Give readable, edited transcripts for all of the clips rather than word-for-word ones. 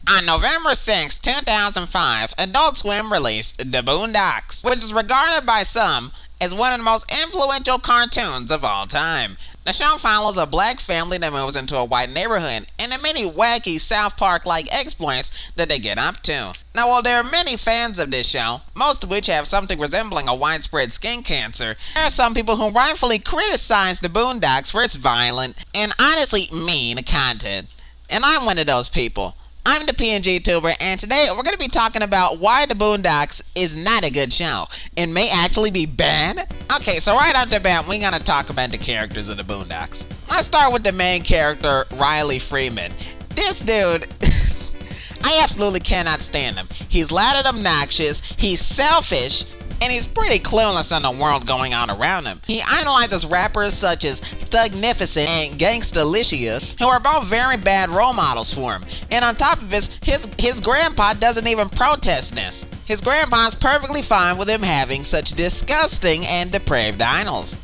On November 6, 2005, Adult Swim released The Boondocks, which is regarded by some as one of the most influential cartoons of all time. The show follows a black family that moves into a white neighborhood and the many wacky South Park-like exploits that they get up to. Now, while there are many fans of this show, most of which have something resembling a widespread skin cancer, there are some people who rightfully criticize the Boondocks for its violent and honestly mean content. And I'm one of those people. I'm the PNG Tuber, and today we're going to be talking about why the Boondocks is not a good show and may actually be bad. Okay, so right off the bat, we're going to talk about the characters of the Boondocks. Let's start with the main character, Riley Freeman. This dude, I absolutely cannot stand him. He's loud and obnoxious, he's selfish, and he's pretty clueless on the world going on around him. He idolizes rappers such as Thugnificent and Gangstalicious, who are both very bad role models for him. And on top of this, his grandpa doesn't even protest this. His grandpa's perfectly fine with him having such disgusting and depraved idols.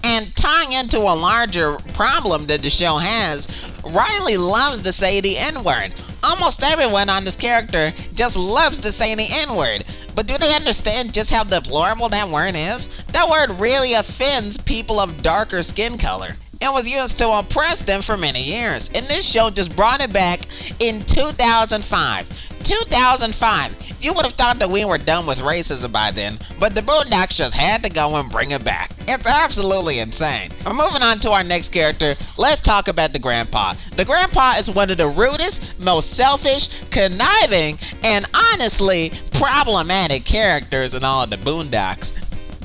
And tying into a larger problem that the show has, Riley loves to say the N-word. Almost everyone on this character just loves to say the N-word. But do they understand just how deplorable that word is? That word really offends people of darker skin color. It was used to oppress them for many years, and this show just brought it back in 2005. 2005. You would have thought that we were done with racism by then, but the Boondocks just had to go and bring it back. It's absolutely insane. Moving on to our next character, let's talk about the grandpa. The grandpa is one of the rudest, most selfish, conniving, and honestly problematic characters in all of the Boondocks.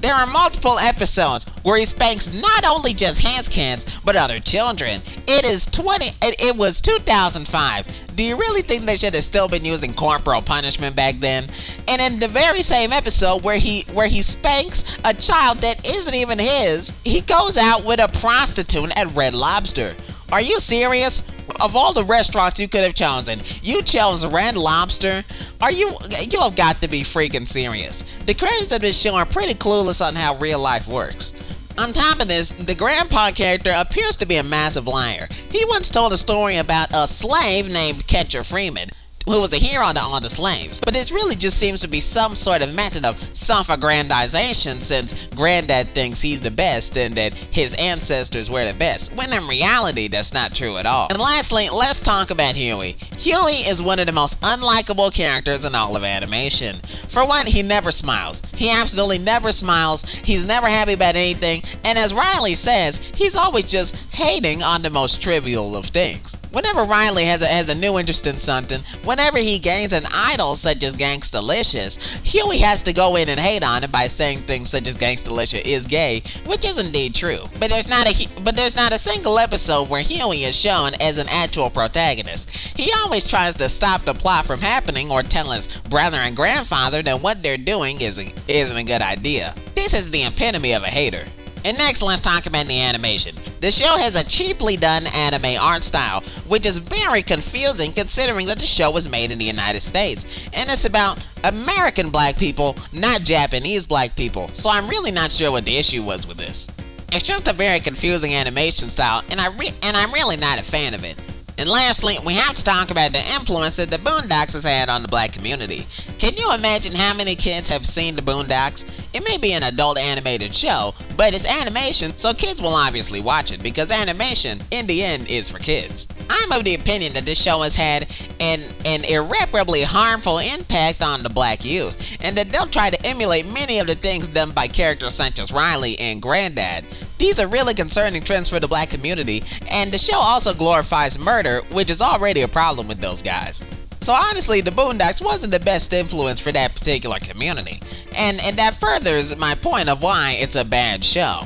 There are multiple episodes where he spanks not only just his kids, but other children. It was 2005. Do you really think they should have still been using corporal punishment back then? And in the very same episode where he spanks a child that isn't even his, he goes out with a prostitute at Red Lobster. Are you serious? Of all the restaurants you could have chosen, you chose Red Lobster? You have got to be freaking serious. The creators of this show are pretty clueless on how real life works. On top of this, the grandpa character appears to be a massive liar. He once told a story about a slave named Catcher Freeman, who was a hero to all the slaves. But this really just seems to be some sort of method of self-aggrandization, since Granddad thinks he's the best and that his ancestors were the best, when in reality that's not true at all. And lastly, let's talk about Huey. Huey is one of the most unlikable characters in all of animation. For one, he never smiles. He absolutely never smiles, he's never happy about anything, and as Riley says, he's always just hating on the most trivial of things. Whenever Riley has a new interest in something, whenever he gains an idol such as Gangstalicious, Huey has to go in and hate on it by saying things such as Gangstalicious is gay, which is indeed true. But there's not a single episode where Huey is shown as an actual protagonist. He always tries to stop the plot from happening or tell his brother and grandfather that what they're doing isn't a good idea. This is the epitome of a hater. And next, let's talk about the animation. The show has a cheaply done anime art style, which is very confusing considering that the show was made in the United States, and it's about American black people, not Japanese black people, so I'm really not sure what the issue was with this. It's just a very confusing animation style, and I'm really not a fan of it. And lastly, we have to talk about the influence that the Boondocks has had on the black community. Can you imagine how many kids have seen the Boondocks? It may be an adult animated show, but it's animation, so kids will obviously watch it, because animation, in the end, is for kids. I'm of the opinion that this show has had an irreparably harmful impact on the black youth, and that they'll try to emulate many of the things done by characters such as Riley and Granddad. These are really concerning trends for the black community, and the show also glorifies murder, which is already a problem with those guys. So honestly, the Boondocks wasn't the best influence for that particular community, and that furthers my point of why it's a bad show.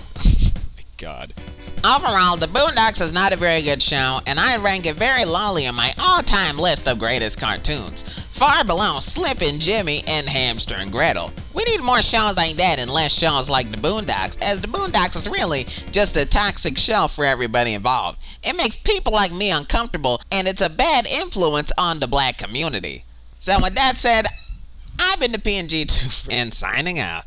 God. Overall, the Boondocks is not a very good show, and I rank it very lowly in my all-time list of greatest cartoons, far below Slippin' Jimmy and Hamster and Gretel. We need more shows like that and less shows like the Boondocks, as the Boondocks is really just a toxic show for everybody involved. It makes people like me uncomfortable, and it's a bad influence on the black community. So with that said, I've been the PNG2 and signing out.